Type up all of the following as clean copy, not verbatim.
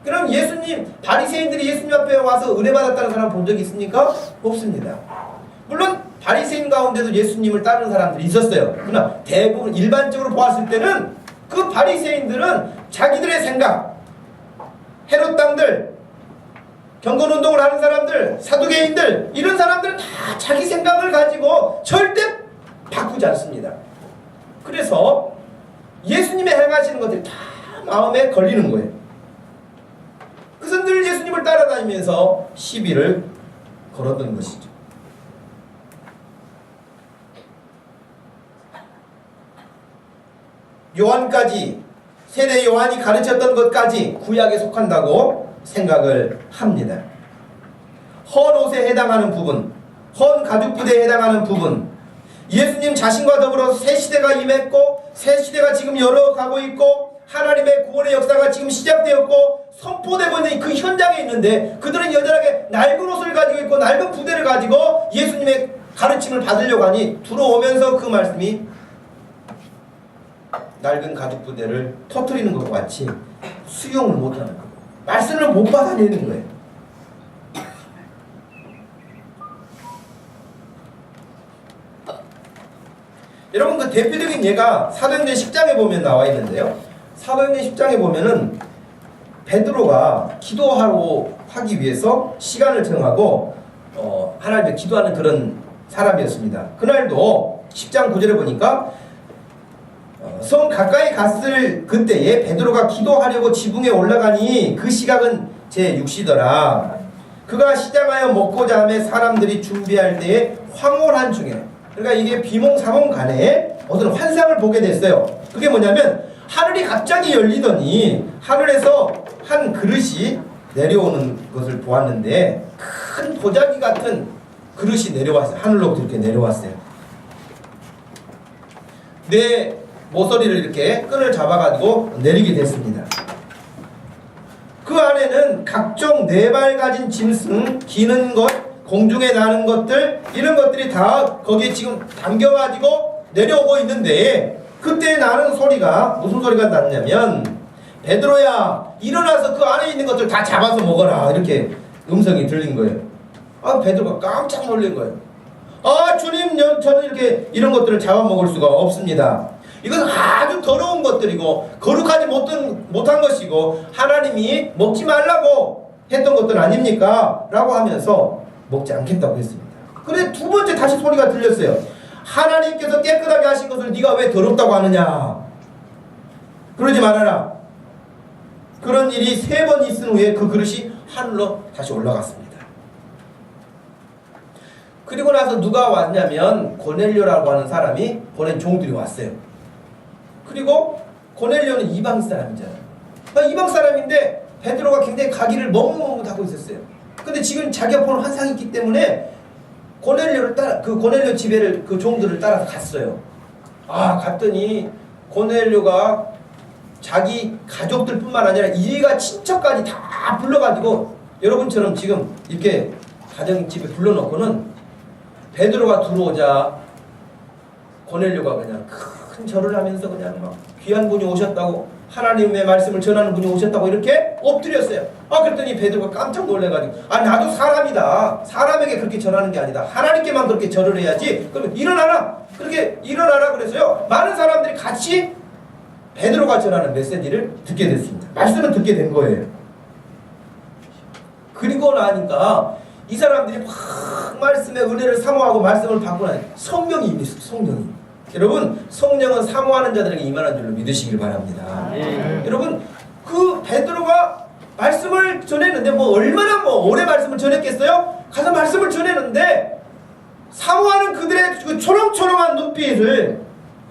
그럼 예수님, 바리새인들이 예수님 앞에 와서 은혜 받았다는 사람 본 적 있습니까? 없습니다. 물론 바리새인 가운데도 예수님을 따르는 사람들이 있었어요. 그러나 대부분 일반적으로 보았을 때는 그 바리새인들은 자기들의 생각, 헤롯 당들, 경건운동을 하는 사람들, 사두개인들, 이런 사람들은 다 자기 생각을 가지고 절대 바꾸지 않습니다. 그래서 예수님의 행하시는 것들이 다 마음에 걸리는 거예요. 그래서 늘 예수님을 따라다니면서 시비를 걸었던 것이죠. 요한까지, 세례 요한이 가르쳤던 것까지 구약에 속한다고 생각을 합니다. 헌 옷에 해당하는 부분, 헌 가죽 부대에 해당하는 부분, 예수님 자신과 더불어 새 시대가 임했고 새 시대가 지금 열어가고 있고 하나님의 구원의 역사가 지금 시작되었고 선포되고 있는 그 현장에 있는데 그들은 여전하게 낡은 옷을 가지고 있고 낡은 부대를 가지고 예수님의 가르침을 받으려고 하니 들어오면서 그 말씀이 낡은 가죽 부대를 터뜨리는 것과 같이 수용을 못하는 거예요. 말씀을 못 받아내는 거예요. 여러분, 그 대표적인 예가 사도행전 10장에 보면 나와 있는데요. 사도행전 10장에 보면은 베드로가 기도하러 하기 위해서 시간을 정하고 하나님께 기도하는 그런 사람이었습니다. 그날도 10장 9절에 보니까 성 가까이 갔을 그때에 베드로가 기도하려고 지붕에 올라가니 그 시각은 제6시더라. 그가 시장하여 먹고자 하며 사람들이 준비할 때에 황홀한 중에, 그러니까 이게 비몽사몽간에 어떤 환상을 보게 됐어요. 그게 뭐냐면 하늘이 갑자기 열리더니 하늘에서 한 그릇이 내려오는 것을 보았는데 큰 도자기 같은 그릇이 내려왔어요. 하늘로부터 이렇게 내려왔어요. 내 모서리를 이렇게 끈을 잡아가지고 내리게 됐습니다. 그 안에는 각종 네 발 가진 짐승, 기는 것, 공중에 나는 것들, 이런 것들이 다 거기에 지금 담겨가지고 내려오고 있는데 그때 나는 소리가 무슨 소리가 났냐면 베드로야 일어나서 그 안에 있는 것들 다 잡아서 먹어라, 이렇게 음성이 들린 거예요. 아, 베드로가 깜짝 놀란 거예요. 아, 주님, 저는 이렇게 이런 것들을 잡아먹을 수가 없습니다. 이건 아주 더러운 것들이고 거룩하지 못한 것이고 하나님이 먹지 말라고 했던 것들 아닙니까? 라고 하면서 먹지 않겠다고 했습니다. 그런데 두 번째 다시 소리가 들렸어요. 하나님께서 깨끗하게 하신 것을 네가 왜 더럽다고 하느냐? 그러지 말아라. 그런 일이 3번 있은 후에 그 그릇이 하늘로 다시 올라갔습니다. 그리고 나서 누가 왔냐면 고넬료라고 하는 사람이 보낸 종들이 왔어요. 그리고 고넬료는 이방 사람이잖아요. 이방 사람인데 베드로가 굉장히 가기를 머뭇머뭇하고 있었어요. 근데 지금 자기가 본 환상이 있기 때문에 고넬료를 따라, 그 고넬료 집에를, 그 종들을 따라서 갔어요. 아, 갔더니 고넬료가 자기 가족들 뿐만 아니라 일가 친척까지 다 불러가지고 여러분처럼 지금 이렇게 가정집에 불러놓고는 베드로가 들어오자 고넬료가 그냥 큰 절을 하면서 그냥 막 귀한 분이 오셨다고, 하나님의 말씀을 전하는 분이 오셨다고 이렇게 엎드렸어요. 아, 그랬더니 베드로가 깜짝 놀래가지고, 아, 나도 사람이다. 사람에게 그렇게 전하는 게 아니다. 하나님께만 그렇게 절을 해야지. 그러면 일어나라. 그렇게 일어나라 그래서요. 많은 사람들이 같이 베드로가 전하는 메시지를 듣게 됐습니다. 말씀을 듣게 된 거예요. 그리고 나니까 이 사람들이 막 말씀의 은혜를 사모하고 말씀을 받고 나니 성령이 임했어요. 성령이. 여러분, 성령은 사모하는 자들에게 임하는 줄로 믿으시길 바랍니다. 여러분, 그 베드로가 말씀을 전했는데 얼마나 오래 말씀을 전했겠어요? 가서 말씀을 전했는데 사모하는 그들의 그 초롱초롱한 눈빛을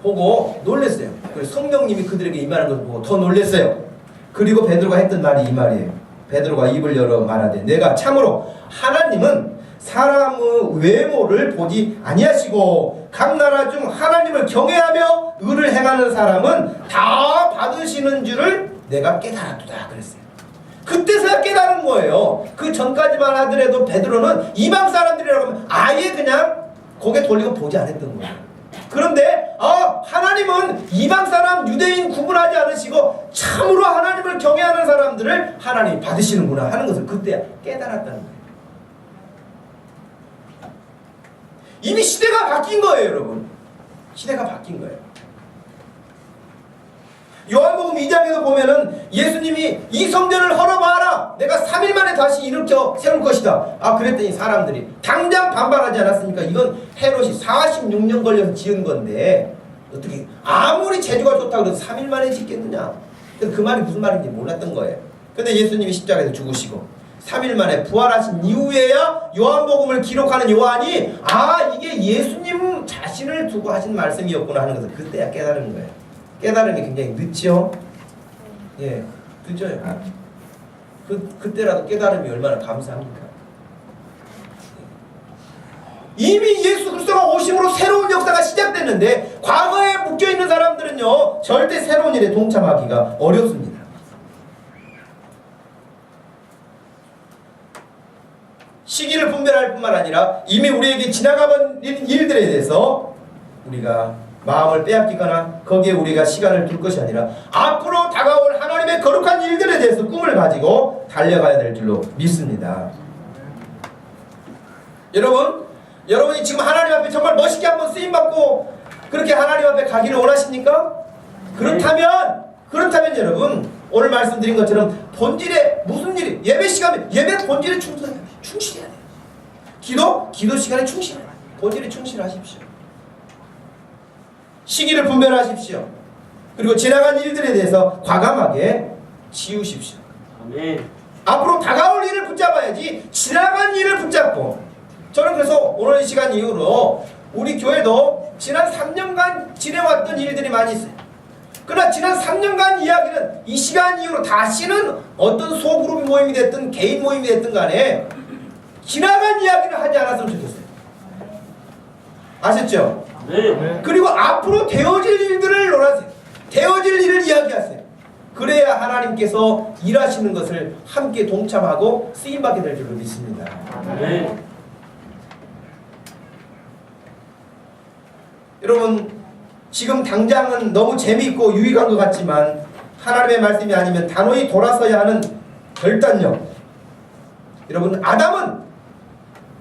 보고 놀랐어요. 그래서 성령님이 그들에게 임하는 것을 보고 더 놀랐어요. 그리고 베드로가 했던 말이 이 말이에요. 베드로가 입을 열어 말하되 내가 참으로 하나님은 사람의 외모를 보지 아니하시고 각 나라 중 하나님을 경외하며 의를 행하는 사람은 다 받으시는 줄을 내가 깨달았도다 그랬어요. 그때서야 깨달은 거예요. 그 전까지만 하더라도 베드로는 이방 사람들이라고 하면 아예 그냥 고개 돌리고 보지 않았던 거예요. 그런데 하나님은 이방 사람, 유대인 구분하지 않으시고 참으로 하나님을 경외하는 사람들을 하나님이 받으시는구나 하는 것을 그때 깨달았다는 거예요. 이미 시대가 바뀐 거예요, 여러분. 시대가 바뀐 거예요. 요한복음 2장에도 보면은 예수님이 이 성전을 헐어봐라. 내가 3일 만에 다시 일으켜 세울 것이다. 그랬더니 사람들이 당장 반발하지 않았습니까? 이건 헤롯이 46년 걸려서 지은 건데 어떻게 아무리 재주가 좋다고 해서 3일 만에 짓겠느냐. 그 말이 무슨 말인지 몰랐던 거예요. 근데 예수님이 십자가에서 죽으시고 3일 만에 부활하신 이후에야 요한복음을 기록하는 요한이 이게 예수님 자신을 두고 하신 말씀이었구나 하는 것을 그때야 깨달은 거예요. 깨달음이 굉장히 늦죠? 예, 늦어요. 그때라도 깨달음이 얼마나 감사합니까? 이미 예수 그리스도가 오심으로 새로운 역사가 시작됐는데 과거에 묶여있는 사람들은요 절대 새로운 일에 동참하기가 어렵습니다. 시기를 분별할 뿐만 아니라 이미 우리에게 지나가본 일들에 대해서 우리가 마음을 빼앗기거나 거기에 우리가 시간을 둘 것이 아니라 앞으로 다가올 하나님의 거룩한 일들에 대해서 꿈을 가지고 달려가야 될 줄로 믿습니다. 여러분이 지금 하나님 앞에 정말 멋있게 한번 쓰임받고 그렇게 하나님 앞에 가기를 원하십니까? 그렇다면 여러분 오늘 말씀드린 것처럼 본질에 무슨 일이 예배 시간에 예배 본질에 충실해야 돼요. 기도 시간에 충실해야 돼요. 본질에 충실하십시오. 시기를 분별하십시오. 그리고 지나간 일들에 대해서 과감하게 지우십시오. 아멘. 앞으로 다가올 일을 붙잡아야지 지나간 일을 붙잡고 저는 그래서 오늘 이 시간 이후로 우리 교회도 지난 3년간 지내왔던 일들이 많이 있어요. 그러나 지난 3년간 이야기는 이 시간 이후로 다시는 어떤 소그룹 모임이 됐든 개인 모임이 됐든 간에 지나간 이야기를 하지 않았으면 좋겠어요. 아셨죠? 네. 그리고 앞으로 되어질 일들을 논하세요. 되어질 일을 이야기하세요. 그래야 하나님께서 일하시는 것을 함께 동참하고 쓰임받게 될 줄로 믿습니다. 네. 여러분 지금 당장은 너무 재미있고 유익한 것 같지만 하나님의 말씀이 아니면 단호히 돌아서야 하는 결단력. 여러분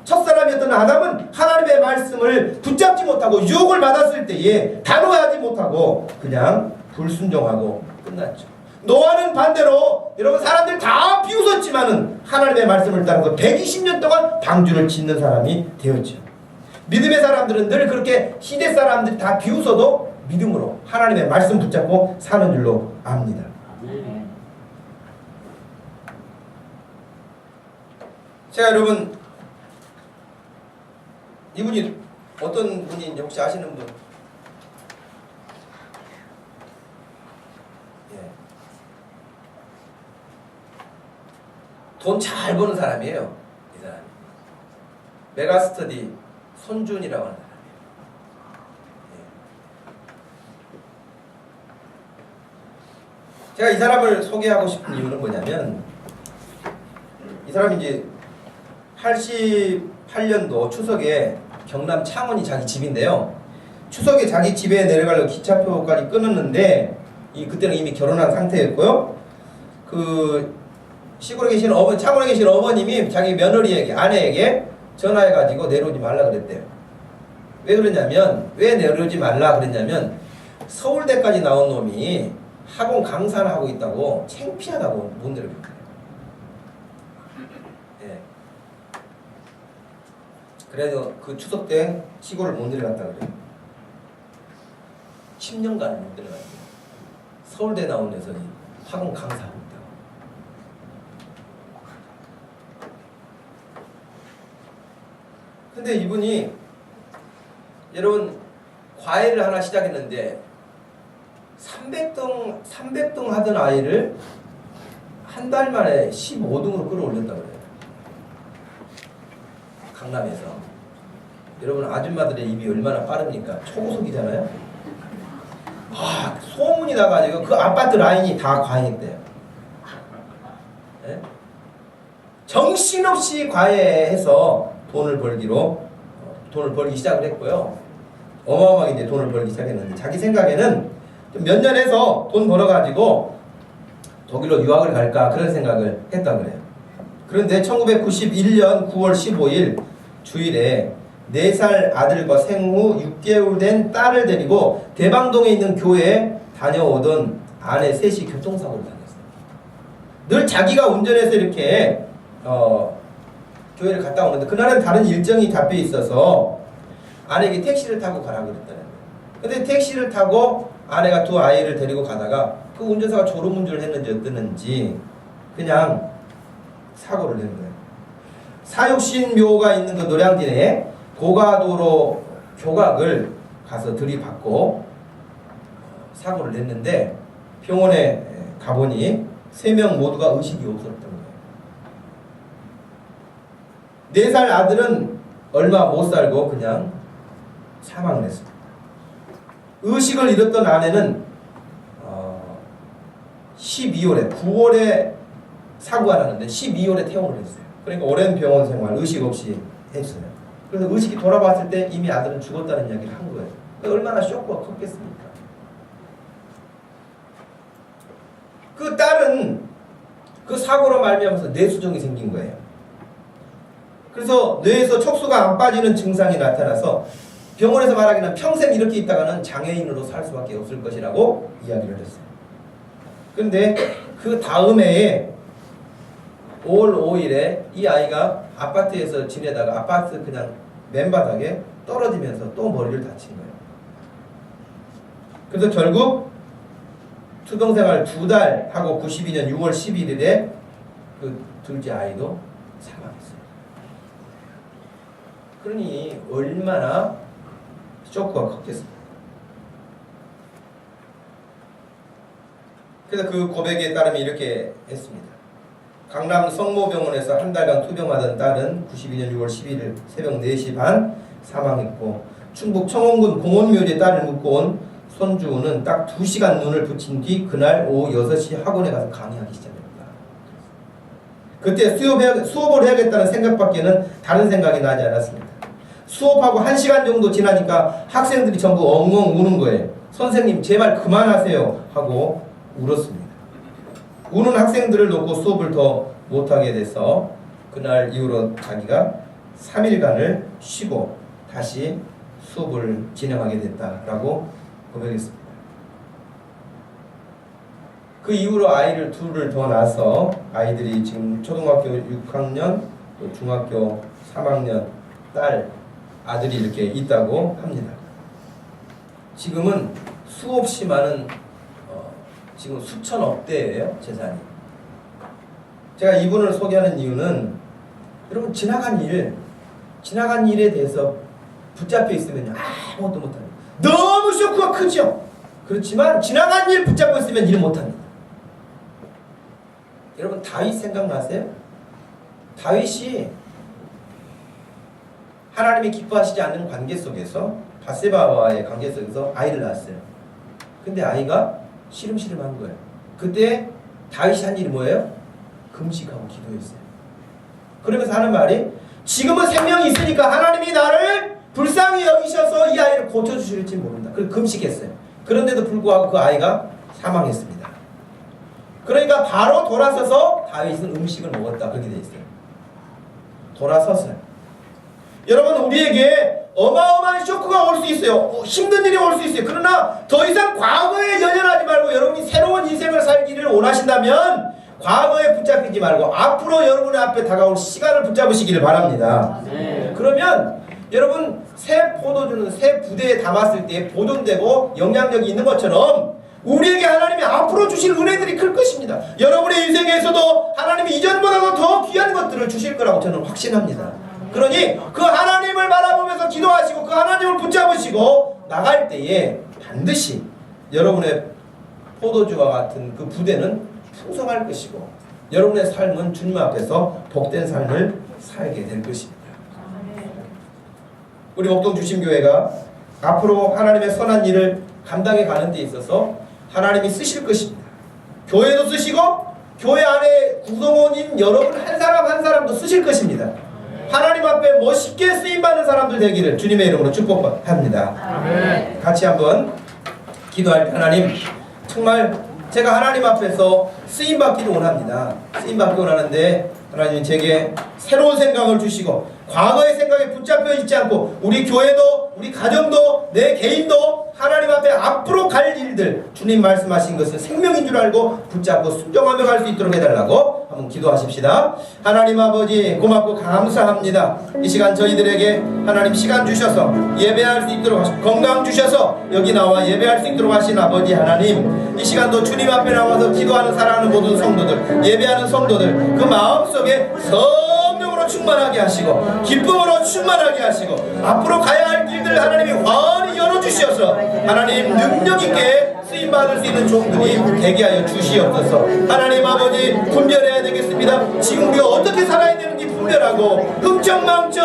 첫사람이었던 아담은 하나님의 말씀을 붙잡지 못하고 유혹을 받았을 때에 단호하지 못하고 그냥 불순종하고 끝났죠. 노아는 반대로 여러분 사람들 다 비웃었지만은 하나님의 말씀을 따라서 120년 동안 방주를 짓는 사람이 되었죠. 믿음의 사람들은 늘 그렇게 시대 사람들이 다 비웃어도 믿음으로 하나님의 말씀 붙잡고 사는 줄로 압니다. 제가 여러분 이분이 어떤 분인지 혹시 아시는 분? 예. 돈 잘 버는 사람이에요. 이 사람이. 메가스터디 손준이라고 하는 사람이에요. 예. 제가 이 사람을 소개하고 싶은 이유는 뭐냐면 이 사람이 이제 88년도 추석에 경남 창원이 자기 집인데요. 추석에 자기 집에 내려가려고 기차표까지 끊었는데 그때는 이미 결혼한 상태였고요. 그 시골에 계신 창원에 계신 어머님이 자기 며느리에게 아내에게 전화해가지고 내려오지 말라 그랬대요. 왜 내려오지 말라 그랬냐면 서울대까지 나온 놈이 학원 강사를 하고 있다고 창피하다고 못 내려오겠대요. 그래서 그 추석 때 시골을 못 내려갔다 그래요. 10년간을 못 내려갔대요. 서울대 나온 녀석이 학원 강사하고 있다고. 근데 이분이 여러분 과외를 하나 시작했는데 300등 하던 아이를 한 달 만에 15등으로 끌어올렸다고 그래요. 강남에서. 여러분 아줌마들의 입이 얼마나 빠릅니까? 초고속이잖아요. 소문이 나가지고 그 아파트 라인이 다 과외했대요. 네? 정신없이 과외해서 돈을 벌기 시작을 했고요. 어마어마하게 이제 돈을 벌기 시작했는데 자기 생각에는 좀 몇 년 해서 돈 벌어가지고 독일로 유학을 갈까 그런 생각을 했다 그래요. 그런데 1991년 9월 15일 주일에 4살 아들과 생후 6개월 된 딸을 데리고 대방동에 있는 교회에 다녀오던 아내 셋이 교통사고를 당했어요. 늘 자기가 운전해서 이렇게 교회를 갔다 오는데 그날은 다른 일정이 잡혀 있어서 아내에게 택시를 타고 가라고 그랬다는 거예요. 근데 택시를 타고 아내가 두 아이를 데리고 가다가 그 운전사가 졸음운전을 했는지 어땠는지 그냥 사고를 낸 거예요. 사육신묘가 있는 그 노량진에 고가도로 교각을 가서 들이받고 사고를 냈는데 병원에 가보니 3명 모두가 의식이 없었던 거예요. 4살 아들은 얼마 못 살고 그냥 사망을 했습니다. 의식을 잃었던 아내는 12월에 9월에 사고가 났는데 12월에 퇴원을 했어요. 그러니까 오랜 병원 생활 의식 없이 했어요. 그래서 의식이 돌아봤을 때 이미 아들은 죽었다는 이야기를 한 거예요. 얼마나 쇼크가 컸겠습니까? 그 딸은 그 사고로 말미암아서 뇌수종이 생긴 거예요. 그래서 뇌에서 척수가 안 빠지는 증상이 나타나서 병원에서 말하기는 평생 이렇게 있다가는 장애인으로 살 수밖에 없을 것이라고 이야기를 했어요. 근데 그 다음 해에 5월 5일에 이 아이가 아파트에서 지내다가 아파트 그냥 맨바닥에 떨어지면서 또 머리를 다친 거예요. 그래서 결국 투병생활 2달 하고 92년 6월 11일에 그 둘째 아이도 사망했어요. 그러니 얼마나 쇼크가 컸겠습니까? 그래서 그 고백에 따르면 이렇게 했습니다. 강남 성모병원에서 한 달간 투병하던 딸은 92년 6월 11일 새벽 4시 반 사망했고 충북 청원군 공원묘지에 딸을 묻고 온 손주는 딱 2시간 눈을 붙인 뒤 그날 오후 6시 학원에 가서 강의하기 시작했다. 그때 수업을 해야겠다는 생각밖에는 다른 생각이 나지 않았습니다. 수업하고 1시간 정도 지나니까 학생들이 전부 엉엉 우는 거예요. 선생님 제발 그만하세요 하고 울었습니다. 우는 학생들을 놓고 수업을 더 못하게 돼서 그날 이후로 자기가 3일간을 쉬고 다시 수업을 진행하게 됐다라고 고백했습니다. 그 이후로 아이를 둘을 더 낳아서 아이들이 지금 초등학교 6학년 또 중학교 3학년 딸 아들이 이렇게 있다고 합니다. 지금은 수없이 많은 지금 수천억 대예요 재산이. 제가 이분을 소개하는 이유는 여러분 지나간 일에 대해서 붙잡혀 있으면 아무것도 못합니다. 너무 쇼크가 크죠. 그렇지만 지나간 일 붙잡고 있으면 일 못합니다. 여러분 다윗 생각나세요? 다윗이 하나님이 기뻐하시지 않는 관계 속에서 바세바와의 관계 속에서 아이를 낳았어요. 근데 아이가 시름시름한 거예요. 그때 다윗이 한 일이 뭐예요? 금식하고 기도했어요. 그러면서 하는 말이 지금은 생명이 있으니까 하나님이 나를 불쌍히 여기셔서 이 아이를 고쳐주실지 모른다. 그래서 금식했어요. 그런데도 불구하고 그 아이가 사망했습니다. 그러니까 바로 돌아서서 다윗은 음식을 먹었다. 그렇게 돼 있어요. 돌아섰어요. 여러분 우리에게 어마어마한 쇼크가 올 수 있어요. 힘든 일이 올 수 있어요. 그러나 더 이상 과거에 연연하지 말고 여러분이 새로운 인생을 살기를 원하신다면 과거에 붙잡히지 말고 앞으로 여러분의 앞에 다가올 시간을 붙잡으시기를 바랍니다. 그러면 여러분 새 포도주는 새 부대에 담았을 때 보존되고 영향력이 있는 것처럼 우리에게 하나님이 앞으로 주실 은혜들이 클 것입니다. 여러분의 인생에서도 하나님이 이전보다도 더 귀한 것들을 주실 거라고 저는 확신합니다. 그러니 그 하나님을 바라보면서 기도하시고 그 하나님을 붙잡으시고 나갈 때에 반드시 여러분의 포도주와 같은 그 부대는 풍성할 것이고 여러분의 삶은 주님 앞에서 복된 삶을 살게 될 것입니다. 우리 목동 주심교회가 앞으로 하나님의 선한 일을 감당해 가는 데 있어서 하나님이 쓰실 것입니다. 교회도 쓰시고 교회 안에 구성원인 여러분 한 사람 한 사람도 쓰실 것입니다. 하나님 앞에 멋있게 쓰임받는 사람들 되기를 주님의 이름으로 축복합니다. 아멘. 같이 한번 기도할 때 하나님, 정말 제가 하나님 앞에서 쓰임받기를 원합니다. 쓰임받기 원하는데 하나님 제게 새로운 생각을 주시고 과거의 생각에 붙잡혀 있지 않고 우리 교회도 우리 가정도 내 개인도 하나님 앞에 앞으로 갈 일들, 주님 말씀하신 것은 생명인 줄 알고 붙잡고 순종하며 갈 수 있도록 해달라고 한번 기도하십시다. 하나님 아버지 고맙고 감사합니다. 이 시간 저희들에게 하나님 시간 주셔서 예배할 수 있도록 하시고 건강 주셔서 여기 나와 예배할 수 있도록 하신 아버지 하나님, 이 시간도 주님 앞에 나와서 기도하는 사랑하는 모든 성도들, 예배하는 성도들 그 마음속에 성령으로 충만하게 하시고 기쁨으로 충만하게 하시고 앞으로 가야 할 길들 하나님이 환히 열어주셔서 하나님 능력있게 쓰임받을 수 있는 종들이 되게 하여 주시옵소서. 하나님 아버지 분별해야 되겠습니다. 지금 우리가 어떻게 살아야 되는지 분별하고 흥청망청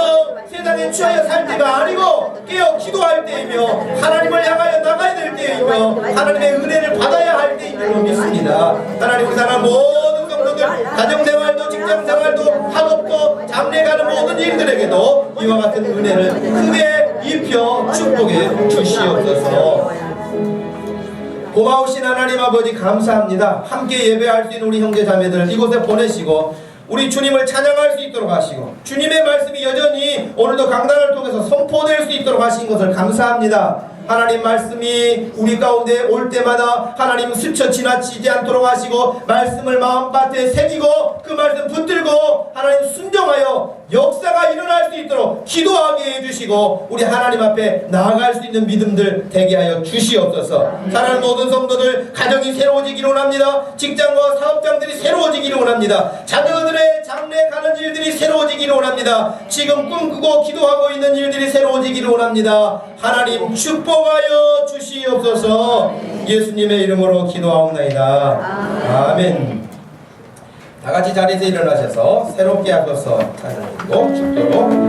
세상에 취하여 살 때가 아니고 깨어 기도할 때이며 하나님을 향하여 나가야 될 때이며 하나님의 은혜를 받아야 할 때인 줄 믿습니다. 하나님 우리 사람 모든 성도들 가정생활도 직장생활도 학업도 장래 가는 모든 일들에게도 이와 같은 은혜를 크게 입혀 축복해 주시옵소서. 고마우신 하나님 아버지 감사합니다. 함께 예배할 수 있는 우리 형제 자매들 이곳에 보내시고 우리 주님을 찬양할 수 있도록 하시고 주님의 말씀이 여전히 오늘도 강단을 통해서 선포될 수 있도록 하신 것을 감사합니다. 하나님 말씀이 우리 가운데 올 때마다 하나님 스쳐 지나치지 않도록 하시고 말씀을 마음밭에 새기고 그 말씀 붙들고 하나님 순종하여 역사가 일어날 수 있도록 기도하게 해주시고 우리 하나님 앞에 나아갈 수 있는 믿음들 되게 하여 주시옵소서. 사랑하는 모든 성도들 가정이 새로워지기를 원합니다. 직장과 사업장들이 새로워지기를 원합니다. 자녀들의 장래 가는 일들이 새로워지기를 원합니다. 지금 꿈꾸고 기도하고 있는 일들이 새로워지기를 원합니다. 하나님 축복하여 주시옵소서. 예수님의 이름으로 기도하옵나이다. 아멘. 다같이 자리에서 일어나셔서 새롭게 하셔서 찬양드리고 축도로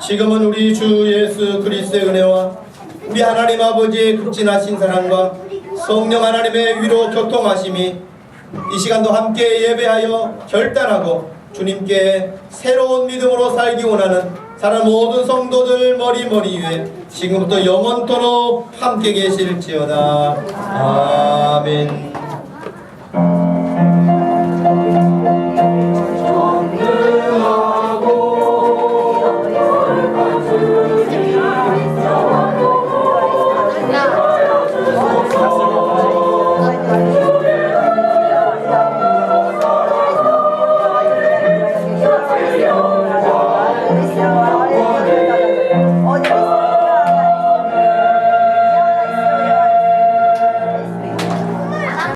지금은 우리 주 예수 그리스도의 은혜와 우리 하나님 아버지의 극진하신 사랑과 성령 하나님의 위로 교통하심이 이 시간도 함께 예배하여 결단하고 주님께 새로운 믿음으로 살기 원하는 사랑 모든 성도들 머리 위에 지금부터 영원토록 함께 계실지어다. 아멘.